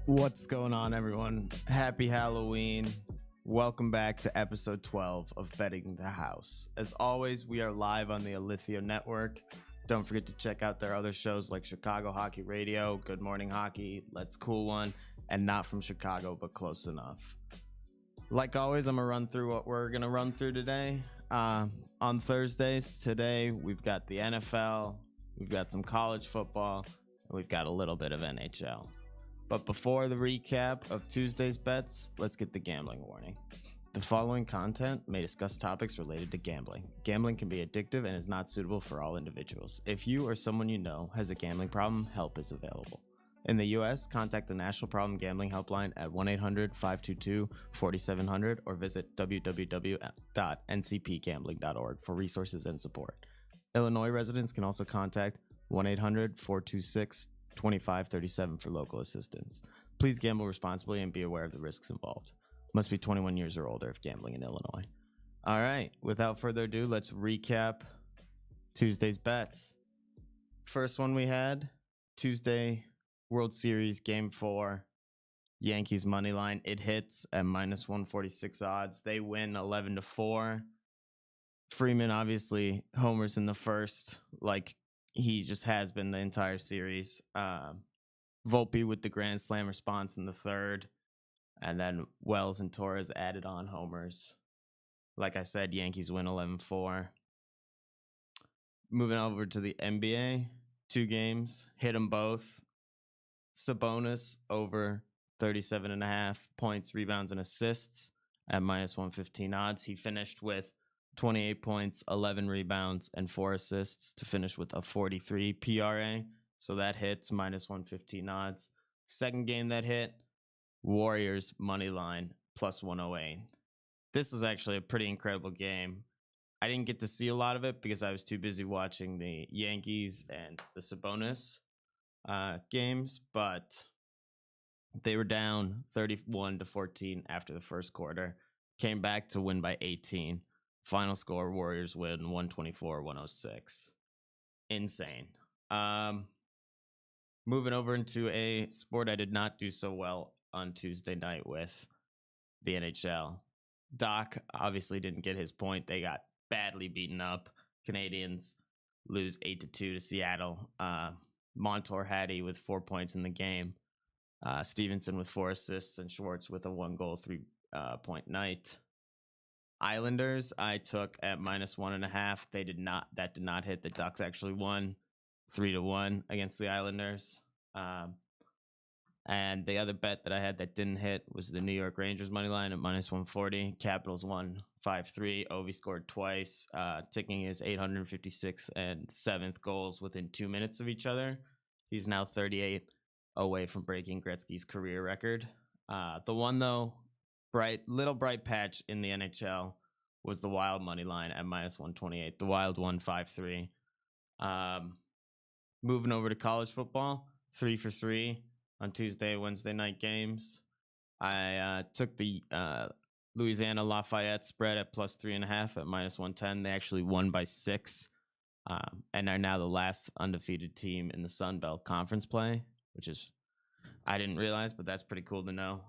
What's going on, everyone? Happy Halloween. Welcome back to episode 12 of Betting the House. As always, we are live on the Alithio Network. Don't forget to check out their other shows like Chicago Hockey Radio, Good Morning Hockey, Let's Cool One, and Not From Chicago, but Close Enough. Like always, I'm going to run through what we're going to run through today. On Thursdays, today, we've got the NFL, we've got some college football, and we've got a little bit of NHL. But before the recap of Tuesday's bets, let's get the gambling warning. The following content may discuss topics related to gambling. Gambling can be addictive and is not suitable for all individuals. If you or someone you know has a gambling problem, help is available. In the U.S., contact the National Problem Gambling Helpline at 1-800-522-4700 or visit www.ncpgambling.org for resources and support. Illinois residents can also contact 1-800-426-2537 for local assistance. Please gamble responsibly and be aware of the risks involved. Must be 21 years or older if gambling in Illinois. All right, without further ado, let's recap Tuesday's bets. First one we had, Tuesday World Series Game 4, Yankees money line. It hits at minus 146 odds. They win 11-4. Freeman obviously homers in the first, like he just has been the entire series. Volpe with the grand slam response in the third, and then Wells and Torres added on homers. Like I said, Yankees win 11-4. Moving over to the NBA, 2 games, hit them both. Sabonis over 37.5 points, rebounds, and assists at minus 115 odds. He finished with 28 points, 11 rebounds, and 4 assists to finish with a 43 PRA. So that hits minus 115 odds. Second game that hit, Warriors money line plus 108. This was actually a pretty incredible game. I didn't get to see a lot of it because I was too busy watching the Yankees and the Sabonis games, but they were down 31-14 after the first quarter, came back to win by 18. Final score, Warriors win 124-106. Insane. Moving over into a sport I did not do so well on Tuesday night with, the NHL. Doc obviously didn't get his point. They got badly beaten up. Canadians lose 8-2 to Seattle. Montour Hattie with 4 points in the game. Stevenson with 4 assists, and Schwartz with a 1-goal, 3-point night. Islanders, I took at minus 1.5. That did not hit. The Ducks actually won 3-1 against the Islanders. And the other bet that I had that didn't hit was the New York Rangers money line at minus 140. Capitals won 5-3. Ovi scored twice, ticking his 856 and 7th goals within 2 minutes of each other. He's now 38 away from breaking Gretzky's career record. The one, though, little bright patch in the NHL was the Wild money line at minus 128. The Wild won 5-3. Moving over to college football, 3 for 3 on Tuesday, Wednesday night games. I took the Louisiana Lafayette spread at plus 3.5 at minus 110. They actually won by 6 and are now the last undefeated team in the Sun Belt Conference play, which is, I didn't realize, but that's pretty cool to know.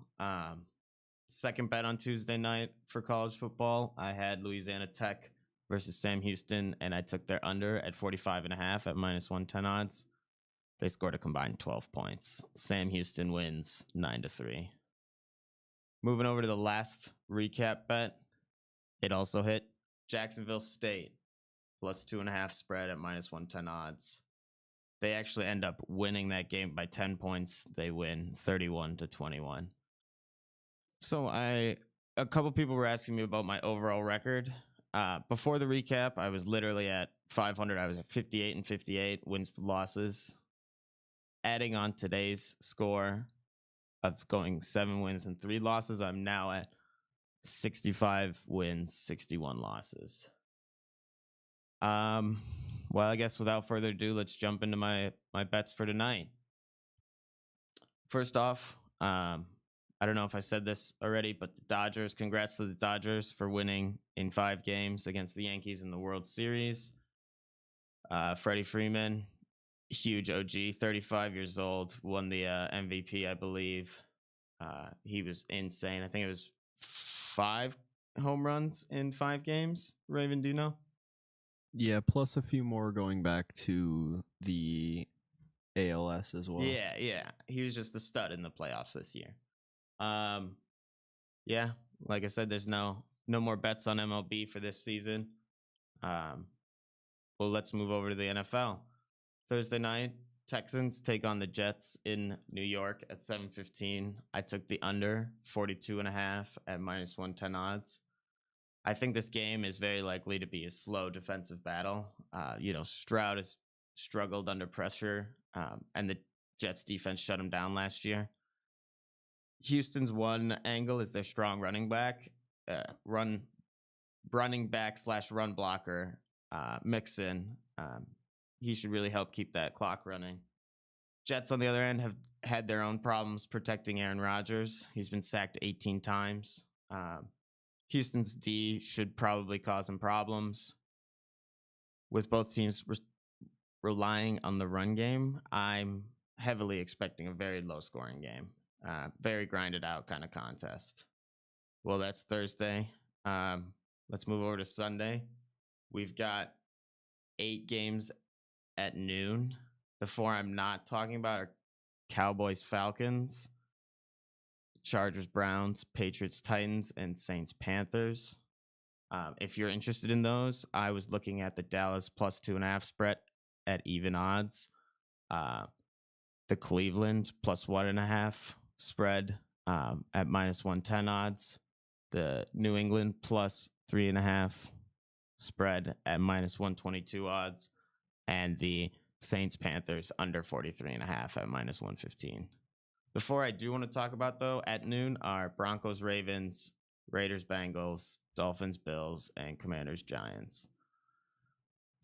Second bet on Tuesday night for college football, I had Louisiana Tech versus Sam Houston, and I took their under at 45.5 at minus 110 odds. They scored a combined 12 points. Sam Houston wins 9-3. Moving over to the last recap bet, it also hit. Jacksonville State plus 2.5 spread at minus 110 odds. They actually end up winning that game by 10 points. They win 31-21. So a couple people were asking me about my overall record. Before the recap, I was literally at 500. I was at 58-58 wins to losses. Adding on today's score of going 7 wins and 3 losses, I'm now at 65 wins, 61 losses. Well, I guess without further ado, let's jump into my bets for tonight. First off, I don't know if I said this already, but the Dodgers, congrats to the Dodgers for winning in 5 games against the Yankees in the World Series. Freddie Freeman, huge OG, 35 years old, won the MVP, I believe. He was insane. I think it was 5 home runs in 5 games. Raven, do you know? Yeah, plus a few more going back to the ALS as well. Yeah. He was just a stud in the playoffs this year. Yeah, like I said, there's no more bets on MLB for this season. Well, let's move over to the NFL. Thursday night, Texans take on the Jets in New York at 7:15. I took the under 42.5 at -110 odds. I think this game is very likely to be a slow defensive battle. Stroud has struggled under pressure, and the Jets defense shut him down last year. Houston's one angle is their strong running back, running back / run blocker, Mixon. He should really help keep that clock running. Jets, on the other end, have had their own problems protecting Aaron Rodgers. He's been sacked 18 times. Houston's D should probably cause him problems. With both teams relying on the run game, I'm heavily expecting a very low-scoring game. Very grinded out kind of contest. Well, that's Thursday. Let's move over to Sunday. We've got 8 games at noon. The 4 I'm not talking about are Cowboys, Falcons, Chargers, Browns, Patriots, Titans, and Saints, Panthers. If you're interested in those, I was looking at the Dallas plus 2.5 spread at even odds. The Cleveland plus 1.5 spread at -110 odds. The New England plus 3.5 spread at -122 odds. And the Saints Panthers under 43.5 at -115. The 4 I do want to talk about, though, at noon are Broncos Ravens, Raiders Bengals, Dolphins Bills, and Commanders Giants.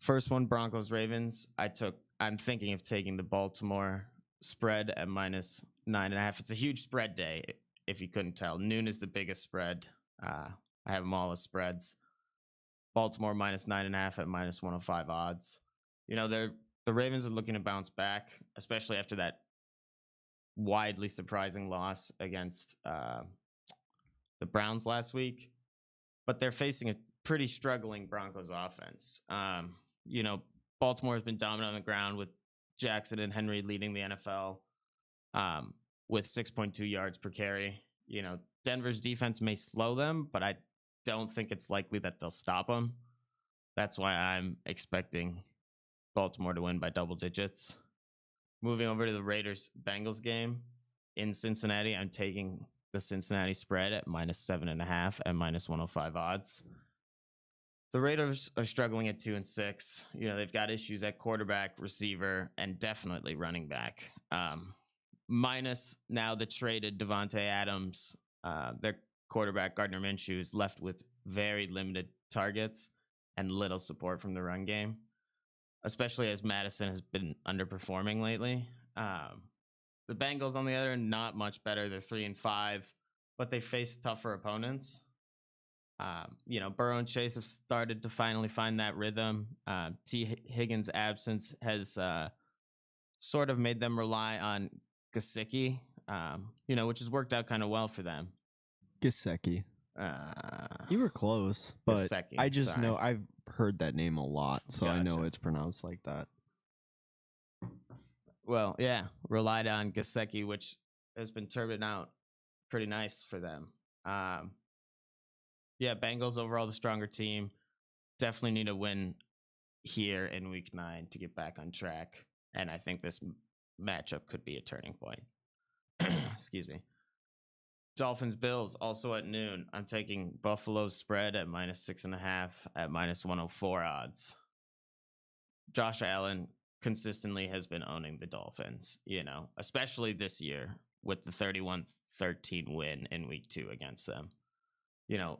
First one, Broncos Ravens. I'm thinking of taking the Baltimore spread at -9.5. It's a huge spread day, if you couldn't tell. Noon is the biggest spread. I have them all as spreads. Baltimore -9.5 at -105 odds. The Ravens are looking to bounce back, especially after that widely surprising loss against the Browns last week. But they're facing a pretty struggling Broncos offense. Baltimore has been dominant on the ground with Jackson and Henry leading the NFL with 6.2 yards per carry. Denver's defense may slow them, but I don't think it's likely that they'll stop them. That's why I'm expecting Baltimore to win by double digits. Moving over to the Raiders-Bengals game in Cincinnati, I'm taking the Cincinnati spread at -7.5 at -105 odds. The Raiders are struggling at 2-6. They've got issues at quarterback, receiver, and definitely running back. Minus now the traded Devontae Adams, their quarterback Gardner Minshew is left with very limited targets and little support from the run game, especially as Madison has been underperforming lately. The Bengals, on the other end, not much better. They're 3-5, but they face tougher opponents. Burrow and Chase have started to finally find that rhythm. T. Higgins' absence has sort of made them rely on Gesicki, which has worked out kind of well for them. Gesicki. You were close, but Gesicki, I just sorry. know I've heard that name a lot, so I know Gotcha. it's pronounced like that. Well, yeah, relied on Gesicki, which has been turning out pretty nice for them. Bengals overall the stronger team. Definitely need a win here in Week 9 to get back on track, and I think this matchup could be a turning point. Excuse me. Dolphins Bills also at noon. I'm taking Buffalo's spread at -6.5 at -104 odds. Josh Allen consistently has been owning the Dolphins, especially this year with the 31-13 win in Week 2 against them.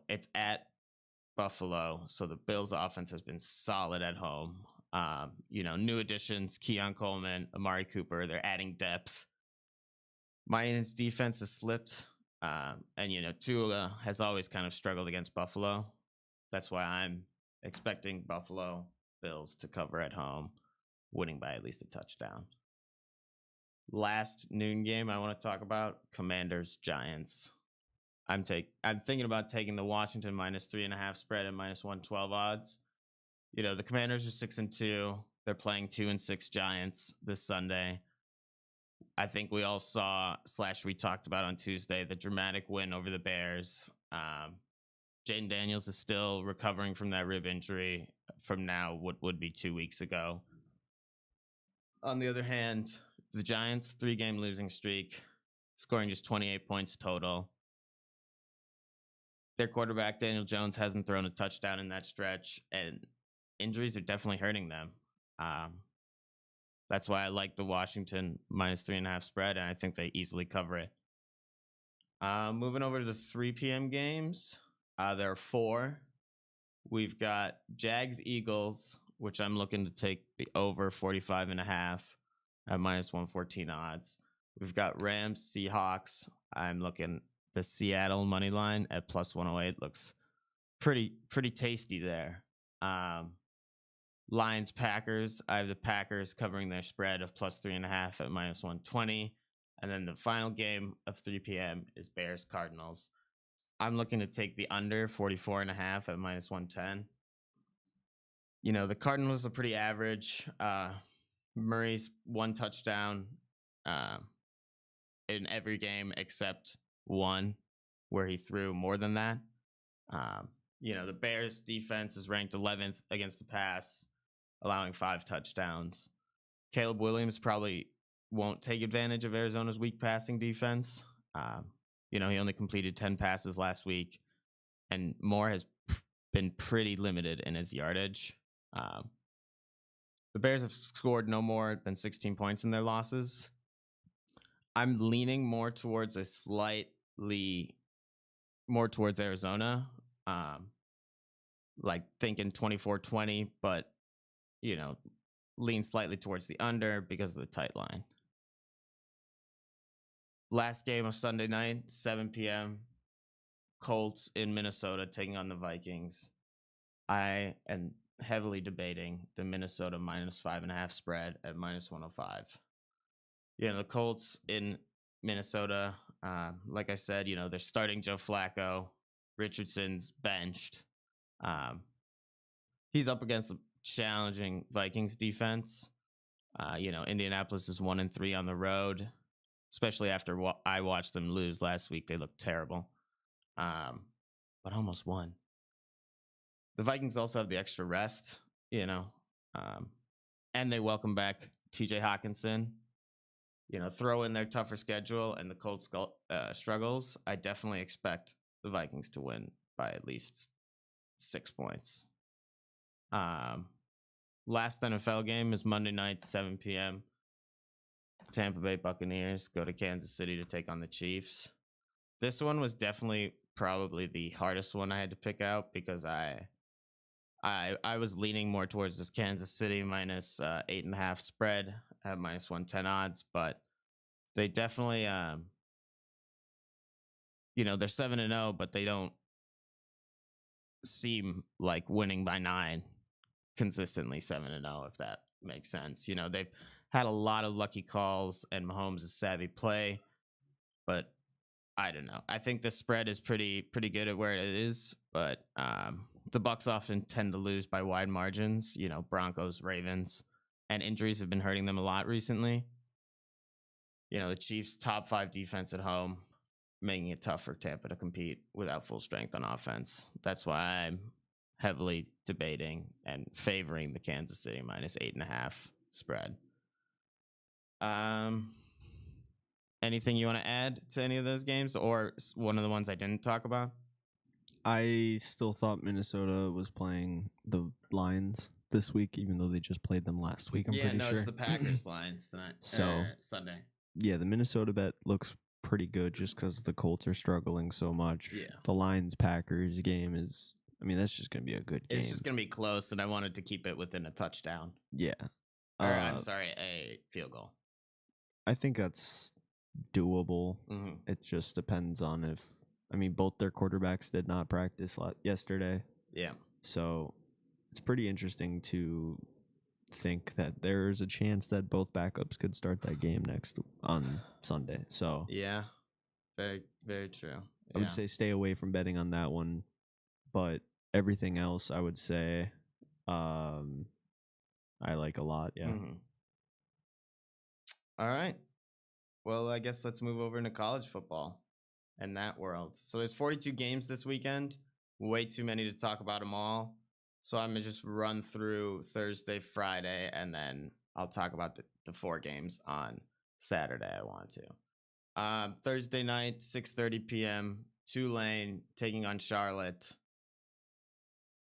It's at Buffalo, so the Bills' offense has been solid at home. New additions, Keon Coleman, Amari Cooper, they're adding depth. Miami's defense has slipped, and Tua has always kind of struggled against Buffalo. That's why I'm expecting Buffalo Bills to cover at home, winning by at least a touchdown. Last noon game I want to talk about, Commanders Giants. I'm thinking about taking the Washington -3.5 spread and -112 odds. The Commanders are 6-2. They're playing 2-6 Giants this Sunday. I think we all saw / we talked about on Tuesday the dramatic win over the Bears. Jaden Daniels is still recovering from that rib injury from now what would be 2 weeks ago. On the other hand, the Giants 3-game losing streak, scoring just 28 points total. Their quarterback, Daniel Jones, hasn't thrown a touchdown in that stretch, and injuries are definitely hurting them. That's why I like the Washington -3.5 spread, and I think they easily cover it. Moving over to the 3 p.m. games, there are 4. We've got Jags-Eagles, which I'm looking to take the over 45.5 at -114 odds. We've got Rams-Seahawks. I'm looking the Seattle money line at +108. Looks pretty tasty there. Lions-Packers. I have the Packers covering their spread of +3.5 at -120. And then the final game of 3 p.m. is Bears-Cardinals. I'm looking to take the under 44.5 at -110. The Cardinals are pretty average. Murray's 1 touchdown in every game except 1 where he threw more than that. The Bears defense is ranked 11th against the pass, allowing 5 touchdowns. Caleb Williams probably won't take advantage of Arizona's weak passing defense. He only completed 10 passes last week, and Moore has been pretty limited in his yardage. The Bears have scored no more than 16 points in their losses. I'm leaning more towards Arizona, like thinking 24-20, but lean slightly towards the under because of the tight line. Last game of Sunday night, 7 p.m. Colts in Minnesota taking on the Vikings. I am heavily debating the Minnesota -5.5 spread at -105. The Colts in Minnesota, like I said, they're starting Joe Flacco. Richardson's benched. He's up against a challenging Vikings defense. Indianapolis is 1-3 on the road, especially after what I watched them lose last week. They looked terrible, but almost won. The Vikings also have the extra rest, and they welcome back TJ Hawkinson. Throw in their tougher schedule and the Colts struggles. I definitely expect the Vikings to win by at least 6 points. Last NFL game is Monday night, 7 p.m. Tampa Bay Buccaneers go to Kansas City to take on the Chiefs. This one was definitely probably the hardest one I had to pick out because I was leaning more towards this Kansas City -8.5 spread at -110 odds, but they definitely, they're 7-0, but they don't seem like winning by 9 consistently 7-0, if that makes sense. They've had a lot of lucky calls and Mahomes is savvy play, but I don't know. I think the spread is pretty good at where it is, but the Bucs often tend to lose by wide margins. Broncos, Ravens, and injuries have been hurting them a lot recently. The Chiefs' top 5 defense at home, making it tough for Tampa to compete without full strength on offense. That's why I'm heavily debating and favoring the Kansas City -8.5 spread. Anything you want to add to any of those games or one of the ones I didn't talk about? I still thought Minnesota was playing the Lions this week, even though they just played them last week. I'm pretty sure. It's the Packers Lions tonight. Sunday. Yeah, the Minnesota bet looks pretty good just because the Colts are struggling so much. Yeah. The Lions-Packers game is, that's just going to be a good game. It's just going to be close, and I wanted to keep it within a touchdown. Yeah. I'm sorry, a field goal. I think that's doable. Mm-hmm. It just depends on if, both their quarterbacks did not practice yesterday. Yeah. So it's pretty interesting to think that there's a chance that both backups could start that game next on Sunday. So Yeah, very, very true. I would say stay away from betting on that one. But everything else, I would say, I like a lot. Yeah. Mhm. All right. Well, I guess let's move over into college football and that world. So there's 42 games this weekend. Way too many to talk about them all. So I'm gonna just run through Thursday, Friday, and then I'll talk about the 4 games on Saturday. I want to. Thursday night, 6:30 p.m. Tulane taking on Charlotte.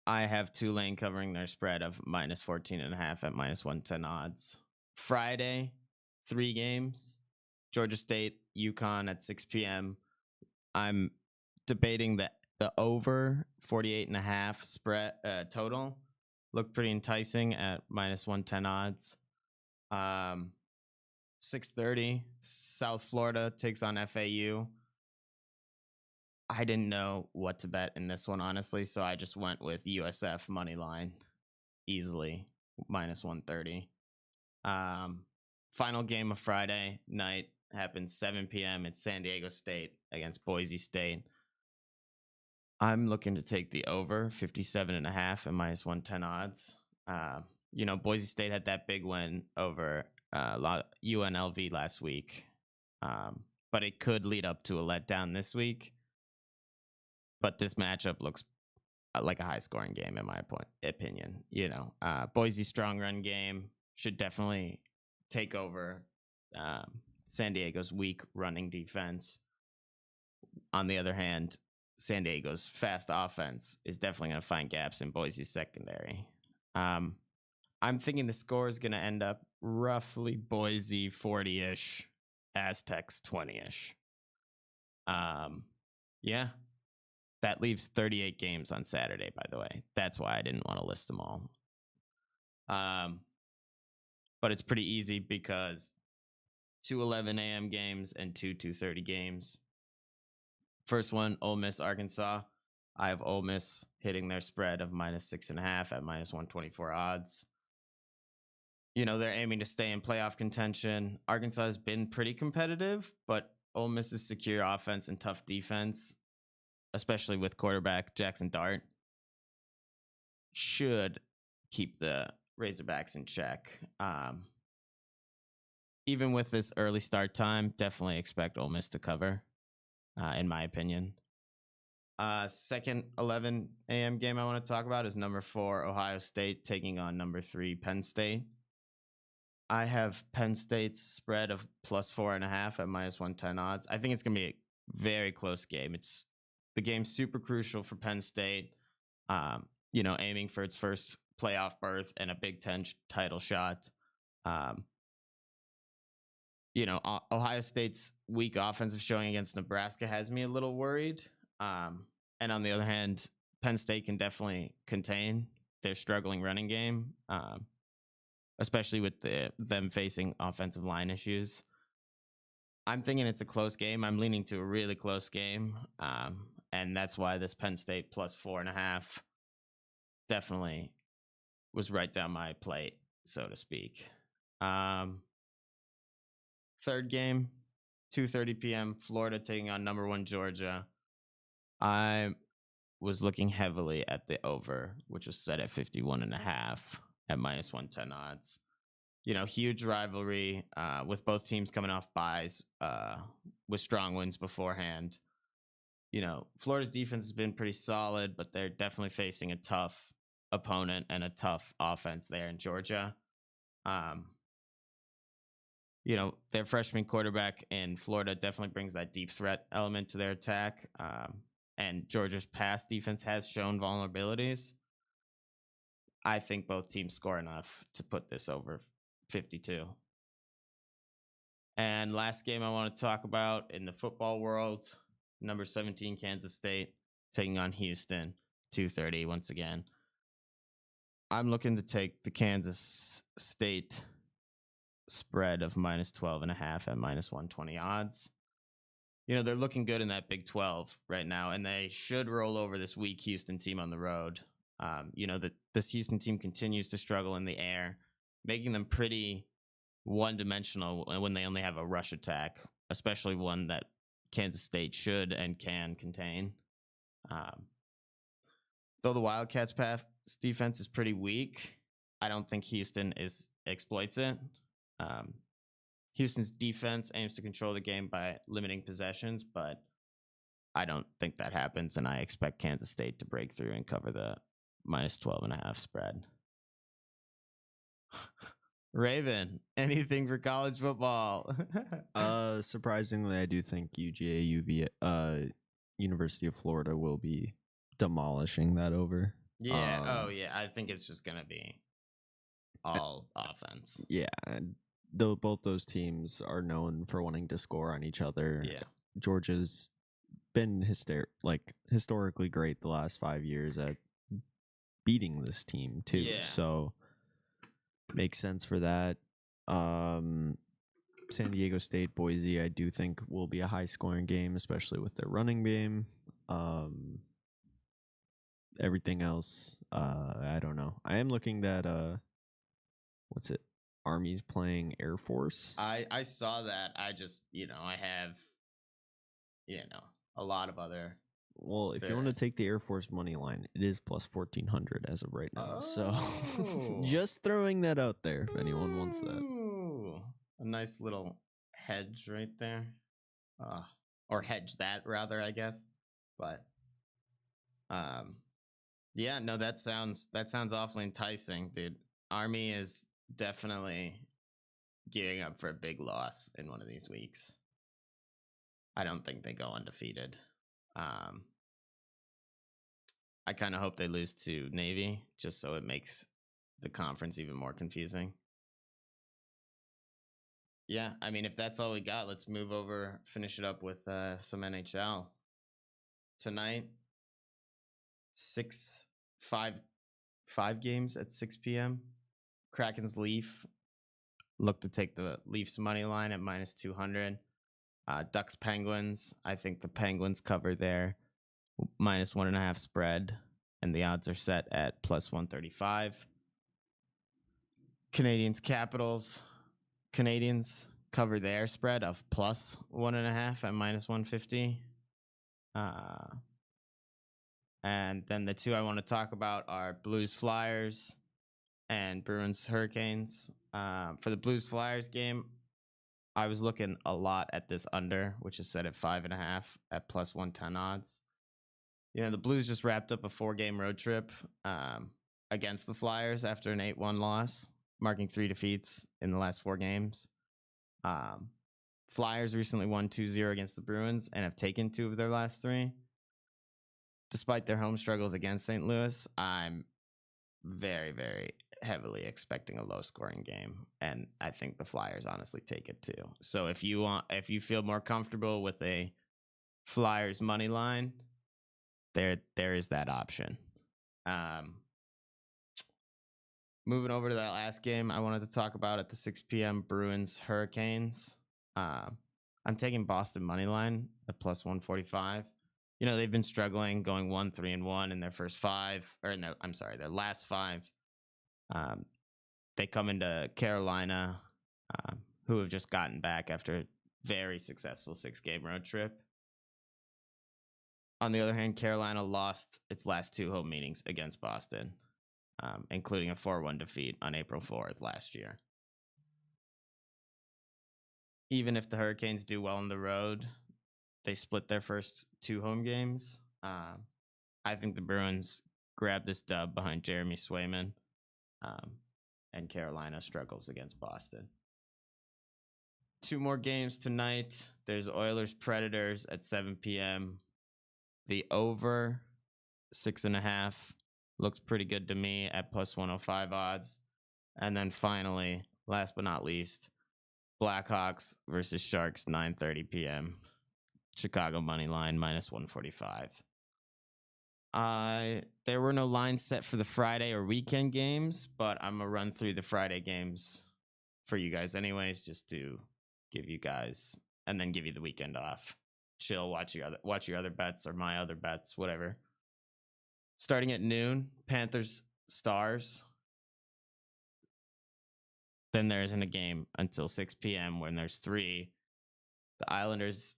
I have Tulane covering their spread of minus 14.5 at minus 110 odds. Friday, 3 games. Georgia State, UConn at 6 p.m. I'm debating the over 48.5 spread total. Looked pretty enticing at minus 110 odds. 6:30, South Florida takes on FAU. I didn't know what to bet in this one, honestly, so I just went with USF money line easily, minus 130. Final game of Friday night happens 7 p.m. It's San Diego State against Boise State. I'm looking to take the over 57.5 at minus 110 odds. Boise State had that big win over UNLV last week, but it could lead up to a letdown this week. But this matchup looks like a high-scoring game, in my opinion. Boise's strong run game should definitely take over San Diego's weak running defense. On the other hand, San Diego's fast offense is definitely going to find gaps in Boise's secondary. I'm thinking the score is going to end up roughly Boise 40-ish, Aztecs 20-ish. Yeah. That leaves 38 games on Saturday, by the way. That's why I didn't want to list them all. But it's pretty easy because 2 11 a.m. games and 2:30 games. First one, Ole Miss, Arkansas. I have Ole Miss hitting their spread of minus 6.5 at minus 124 odds. They're aiming to stay in playoff contention. Arkansas has been pretty competitive, but Ole Miss's secure offense and tough defense, especially with quarterback Jackson Dart, should keep the Razorbacks in check. Even with this early start time, definitely expect Ole Miss to cover, in my opinion. Second 11 a.m. game I want to talk about is number 4, Ohio State taking on number 3, Penn State. I have Penn State's spread of plus 4.5 at minus 110 odds. I think it's going to be a very close game. The game's super crucial for Penn State, aiming for its first playoff berth and a Big Ten title shot. Ohio State's weak offensive showing against Nebraska has me a little worried. And on the other hand, Penn State can definitely contain their struggling running game, especially with them facing offensive line issues. I'm thinking it's a close game. I'm leaning to a really close game. And that's why this Penn State plus 4.5 definitely was right down my plate, so to speak. Third game, 2:30 p.m., Florida taking on number 1, Georgia. I was looking heavily at the over, which was set at 51.5 at minus 110 odds. Huge rivalry with both teams coming off buys with strong wins beforehand. Florida's defense has been pretty solid, but they're definitely facing a tough opponent and a tough offense there in Georgia. Their freshman quarterback in Florida definitely brings that deep threat element to their attack. And Georgia's pass defense has shown vulnerabilities. I think both teams score enough to put this over 52. And last game I want to talk about in the football world, number 17, Kansas State taking on Houston, 2:30 once again. I'm looking to take the Kansas State spread of minus 12.5 at minus 120 odds. They're looking good in that Big 12 right now, and they should roll over this weak Houston team on the road. This Houston team continues to struggle in the air. making them pretty one-dimensional when they only have a rush attack, especially one that Kansas State should and can contain. Though the Wildcats' pass defense is pretty weak, I don't think Houston exploits it. Houston's defense aims to control the game by limiting possessions, but I don't think that happens, and I expect Kansas State to break through and cover the minus 12.5 spread. Raven, anything for college football? Surprisingly, I do think University of Florida will be demolishing that over. Yeah. Yeah. I think it's just gonna be all offense. Yeah. Though both those teams are known for wanting to score on each other. Yeah. Georgia's been historically great the last 5 years at beating this team too. Yeah. So makes sense for that. San Diego State, Boise, I do think will be a high scoring game, especially with their running game. Everything else, I don't know. I am looking at what's it? Army's playing Air Force. I saw that. I just I have a lot of other. Well, if you want to take the Air Force money line, it is plus 1,400 as of right now. So just throwing that out there if anyone wants that. A nice little hedge right there. Or hedge that rather, I guess. But yeah, no, that sounds awfully enticing, dude. Army is definitely gearing up for a big loss in one of these weeks. I don't think they go undefeated. I kind of hope they lose to Navy, just so it makes the conference even more confusing. Yeah, I mean, if that's all we got, let's move over, finish it up with some NHL. Tonight, five games at 6 p.m. Kraken's Leaf look to take the Leafs money line at minus 200. Ducks Penguins, I think the Penguins cover there. Minus 1.5 spread, and the odds are set at plus 135. Canadians Capitals, Canadians cover their spread of plus 1.5 at minus 150. And then the two I want to talk about are Blues Flyers and Bruins Hurricanes. For the Blues Flyers game, I was looking a lot at this under, which is set at 5.5 at plus 110 odds. The Blues just wrapped up a 4-game road trip against the Flyers after an 8-1 loss, marking 3 defeats in the last 4 games. Flyers recently won 2-0 against the Bruins and have taken 2 of their last 3. Despite their home struggles against St. Louis, I'm very, very heavily expecting a low-scoring game, and I think the Flyers honestly take it too. So if you feel more comfortable with a Flyers money line, there is that option. Moving over to that last game I wanted to talk about at the 6 p.m. Bruins Hurricanes. I'm taking Boston money line at plus 145. They've been struggling, going 1-3-1 in their first 5, or their last 5. They come into Carolina, who have just gotten back after a very successful 6-game road trip. On the other hand, Carolina lost its last 2 home meetings against Boston, including a 4-1 defeat on April 4th last year. Even if the Hurricanes do well on the road, they split their first 2 home games. I think the Bruins grab this dub behind Jeremy Swayman, and Carolina struggles against Boston. 2 more games tonight. There's Oilers Predators at 7 p.m. The over 6.5 looked pretty good to me at plus 105 odds. And then finally, last but not least, Blackhawks versus Sharks, 9:30 p.m. Chicago money line minus 145. There were no lines set for the Friday or weekend games, but I'm gonna run through the Friday games for you guys anyways, just to give you guys, and then give you the weekend off. Chill, watch your other bets or my other bets, whatever. Starting at noon, Panthers Stars. Then there isn't a game until 6 p.m. when there's 3. The Islanders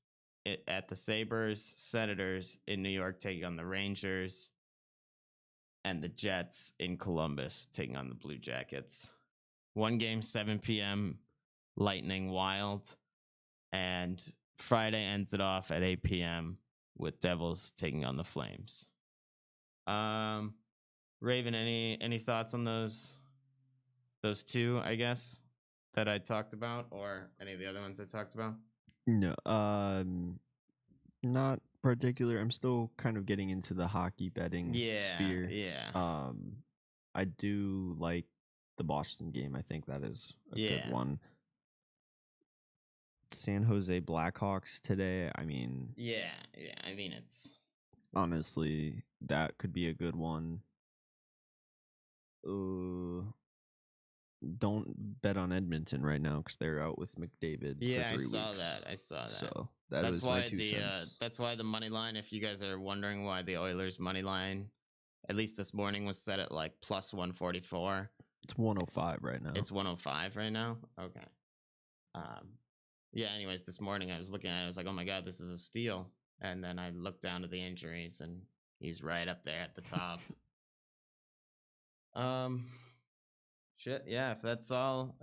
at the Sabres, Senators in New York taking on the Rangers, and the Jets in Columbus taking on the Blue Jackets. One game, 7 p.m., Lightning Wild. And Friday ends it off at 8 p.m. with Devils taking on the Flames. Raven, any thoughts on those 2, I guess, that I talked about, or any of the other ones I talked about? No, not particular. I'm still kind of getting into the hockey betting sphere. Yeah. I do like the Boston game. I think that is a good one. San Jose Blackhawks today. I mean, yeah. I mean, it's honestly, that could be a good one. Don't bet on Edmonton right now because they're out with McDavid for 3 weeks. I saw that. So that's why my 2 cents. That's why the money line, if you guys are wondering why the Oilers money line, at least this morning, was set at like plus 144. It's 105 right now. It's 105 right now? Okay. Yeah, anyways, this morning I was looking at it, I was like, oh my God, this is a steal. And then I looked down at the injuries and he's right up there at the top. Shit, yeah, if that's all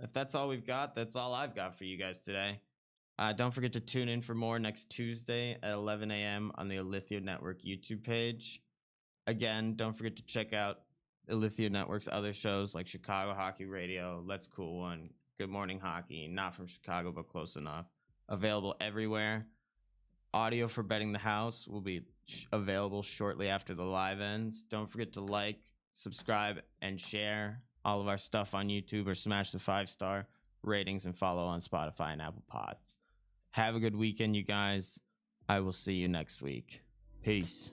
we've got, that's all I've got for you guys today. Don't forget to tune in for more next Tuesday at 11 a.m. on the Alithio Network YouTube page. Again, don't forget to check out Alithio Network's other shows like Chicago Hockey Radio, Let's Cool One, Good Morning Hockey, not from Chicago but close enough. Available everywhere. Audio for Betting the House will be available shortly after the live ends. Don't forget to like, subscribe, and share all of our stuff on YouTube, or smash the 5-star ratings and follow on Spotify and Apple Pods. Have a good weekend, you guys. I will see you next week. Peace.